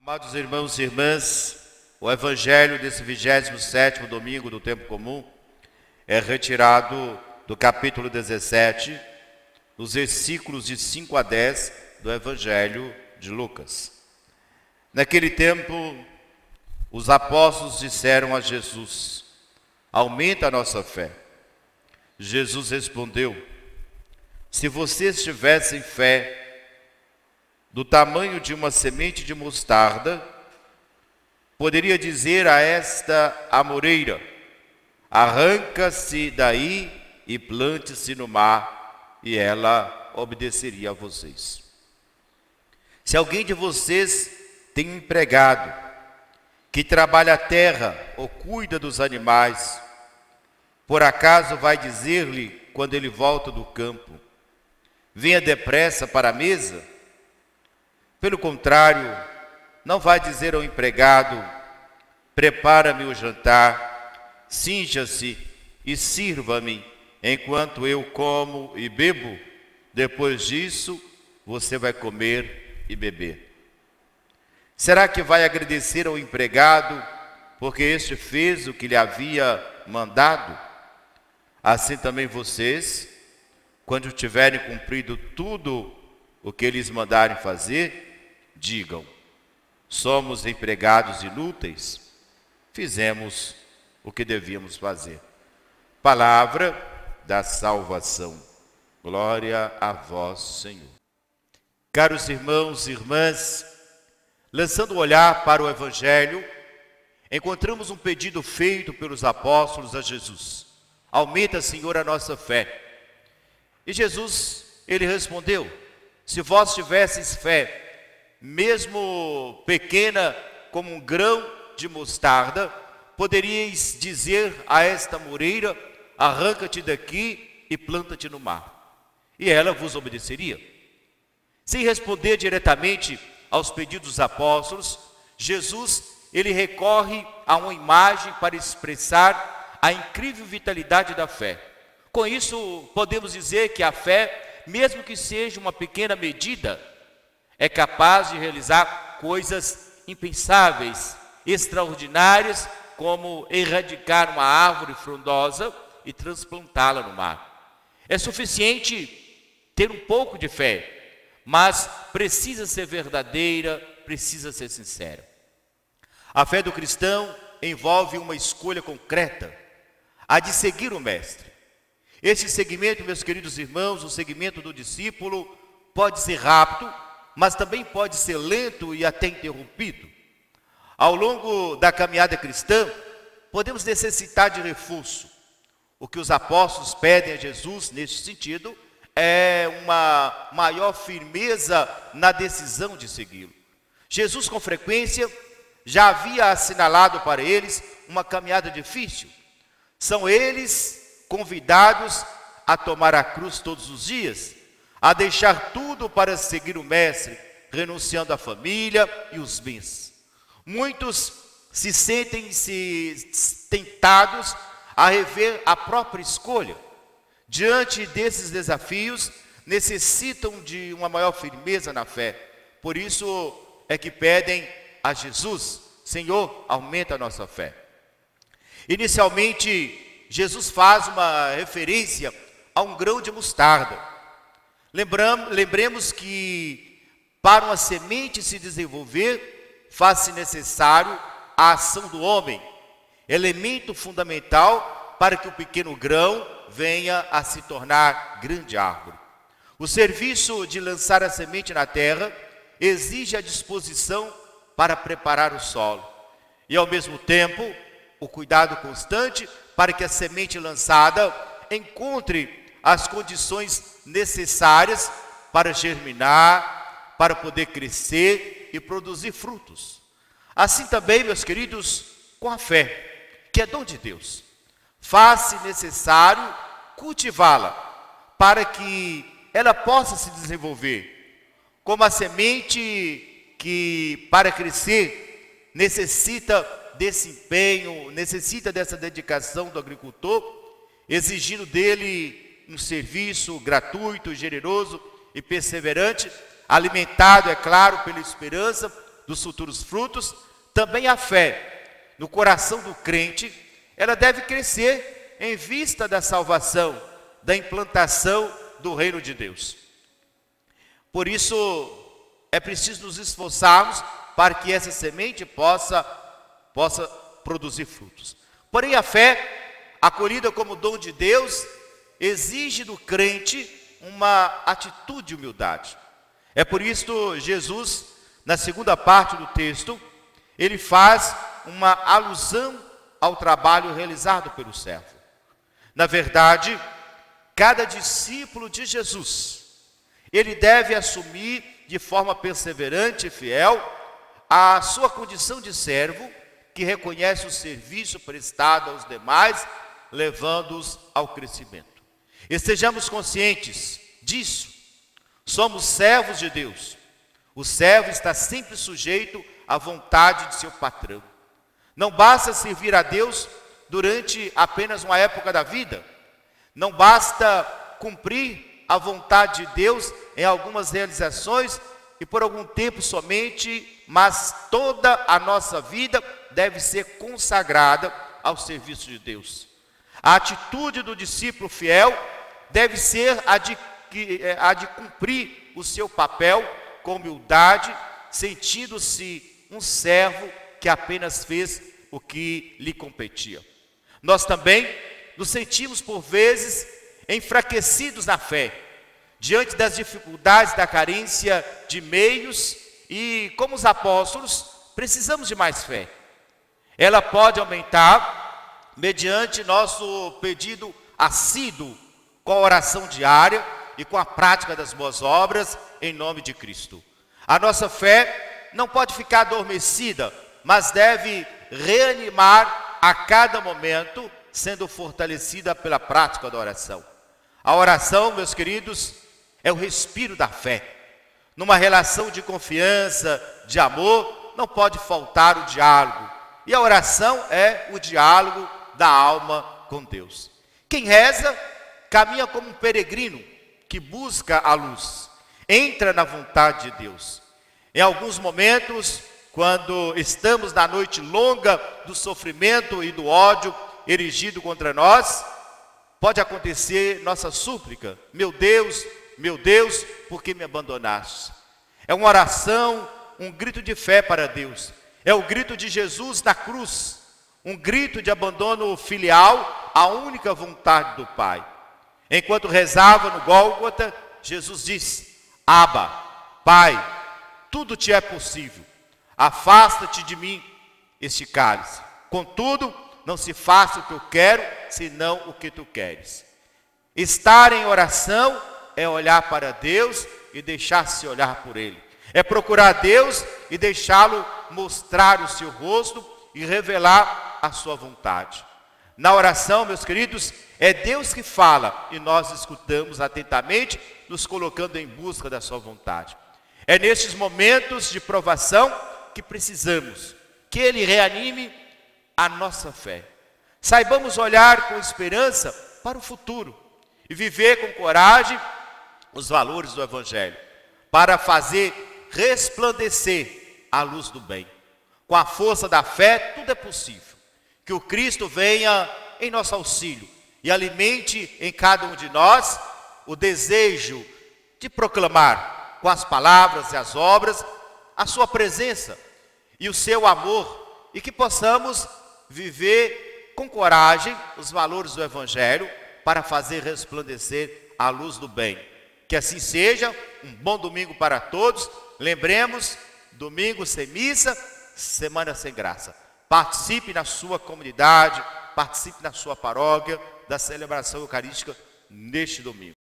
Amados irmãos e irmãs, o evangelho desse 27º domingo do tempo comum é retirado do capítulo 17, nos versículos de 5 a 10 do evangelho de Lucas. Naquele tempo, os apóstolos disseram a Jesus: aumenta a nossa fé. Jesus respondeu: se vocês tivessem fé do tamanho de uma semente de mostarda, poderia dizer a esta amoreira: arranca-se daí e plante-se no mar, e ela obedeceria a vocês. Se alguém de vocês tem um empregado que trabalha a terra ou cuida dos animais, por acaso vai dizer-lhe, quando ele volta do campo: venha depressa para a mesa? Pelo contrário, não vai dizer ao empregado: prepara-me o jantar, cinja-se e sirva-me, enquanto eu como e bebo. Depois disso, você vai comer e beber. Será que vai agradecer ao empregado porque este fez o que lhe havia mandado? Assim também vocês, quando tiverem cumprido tudo o que eles mandarem fazer, digam: somos empregados inúteis, fizemos o que devíamos fazer. Palavra da salvação. Glória a vós, Senhor. Caros irmãos e irmãs, lançando o olhar para o Evangelho, encontramos um pedido feito pelos apóstolos a Jesus: aumenta, Senhor, a nossa fé. E Jesus, ele respondeu: se vós tivesseis fé, mesmo pequena como um grão de mostarda, poderíeis dizer a esta moreira: arranca-te daqui e planta-te no mar, e ela vos obedeceria. Sem responder diretamente aos pedidos dos apóstolos, Jesus, ele recorre a uma imagem para expressar a incrível vitalidade da fé. Com isso, podemos dizer que a fé, mesmo que seja uma pequena medida, é capaz de realizar coisas impensáveis, extraordinárias, como erradicar uma árvore frondosa e transplantá-la no mar. É suficiente ter um pouco de fé, mas precisa ser verdadeira, precisa ser sincera. A fé do cristão envolve uma escolha concreta, a de seguir o Mestre. Esse seguimento, meus queridos irmãos, o seguimento do discípulo, pode ser rápido, mas também pode ser lento e até interrompido. Ao longo da caminhada cristã, podemos necessitar de reforço. O que os apóstolos pedem a Jesus nesse sentido é uma maior firmeza na decisão de segui-lo. Jesus, com frequência, já havia assinalado para eles uma caminhada difícil. São eles convidados a tomar a cruz todos os dias, a deixar tudo para seguir o Mestre, renunciando à família e os bens. Muitos se sentem tentados a rever a própria escolha. Diante desses desafios, necessitam de uma maior firmeza na fé. Por isso é que pedem a Jesus: Senhor, aumenta a nossa fé. Inicialmente, Jesus faz uma referência a um grão de mostarda. Lembremos que para uma semente se desenvolver, faz-se necessário a ação do homem, elemento fundamental para que o pequeno grão venha a se tornar grande árvore. O serviço de lançar a semente na terra exige a disposição para preparar o solo e, ao mesmo tempo, o cuidado constante para que a semente lançada encontre as condições necessárias para germinar, para poder crescer e produzir frutos. Assim também, meus queridos, com a fé, que é dom de Deus, faz-se necessário cultivá-la para que ela possa se desenvolver. Como a semente que, para crescer, necessita desse empenho, necessita dessa dedicação do agricultor, exigindo dele um serviço gratuito, generoso e perseverante, alimentado, é claro, pela esperança dos futuros frutos, também a fé no coração do crente, ela deve crescer em vista da salvação, da implantação do reino de Deus. Por isso, é preciso nos esforçarmos para que essa semente possa produzir frutos. Porém, a fé, acolhida como dom de Deus, exige do crente uma atitude de humildade. É por isso Jesus, na segunda parte do texto, ele faz uma alusão ao trabalho realizado pelo servo. Na verdade, cada discípulo de Jesus, ele deve assumir de forma perseverante e fiel a sua condição de servo, que reconhece o serviço prestado aos demais, levando-os ao crescimento. Estejamos conscientes disso. Somos servos de Deus. O servo está sempre sujeito à vontade de seu patrão. Não basta servir a Deus durante apenas uma época da vida. Não basta cumprir a vontade de Deus em algumas realizações e por algum tempo somente, mas toda a nossa vida deve ser consagrada ao serviço de Deus. A atitude do discípulo fiel deve ser a de cumprir o seu papel com humildade, sentindo-se um servo que apenas fez o que lhe competia. Nós também nos sentimos por vezes enfraquecidos na fé, diante das dificuldades da carência de meios e, como os apóstolos, precisamos de mais fé. Ela pode aumentar mediante nosso pedido assíduo, com a oração diária e com a prática das boas obras em nome de Cristo. A nossa fé não pode ficar adormecida, mas deve reanimar a cada momento, sendo fortalecida pela prática da oração. A oração, meus queridos, é o respiro da fé. Numa relação de confiança, de amor, não pode faltar o diálogo. E a oração é o diálogo da alma com Deus. Quem reza, caminha como um peregrino que busca a luz, entra na vontade de Deus. Em alguns momentos, quando estamos na noite longa do sofrimento e do ódio erigido contra nós, pode acontecer nossa súplica: meu Deus, por que me abandonaste? É uma oração, um grito de fé para Deus. É o grito de Jesus na cruz, um grito de abandono filial à única vontade do Pai. Enquanto rezava no Gólgota, Jesus disse: Abba, Pai, tudo te é possível. Afasta-te de mim este cálice. Contudo, não se faça o que eu quero, senão o que tu queres. Estar em oração é olhar para Deus e deixar-se olhar por Ele. É procurar Deus e deixá-lo mostrar o seu rosto e revelar a sua vontade. Na oração, meus queridos, é Deus que fala e nós escutamos atentamente, nos colocando em busca da sua vontade. É nestes momentos de provação que precisamos que Ele reanime a nossa fé. Saibamos olhar com esperança para o futuro e viver com coragem os valores do Evangelho, para fazer resplandecer a luz do bem. Com a força da fé, tudo é possível. Que o Cristo venha em nosso auxílio e alimente em cada um de nós o desejo de proclamar com as palavras e as obras a sua presença e o seu amor, e que possamos viver com coragem os valores do Evangelho para fazer resplandecer a luz do bem. Que assim seja. Um bom domingo para todos. Lembremos, domingo sem missa, semana sem graça. Participe na sua comunidade, participe na sua paróquia da celebração eucarística neste domingo.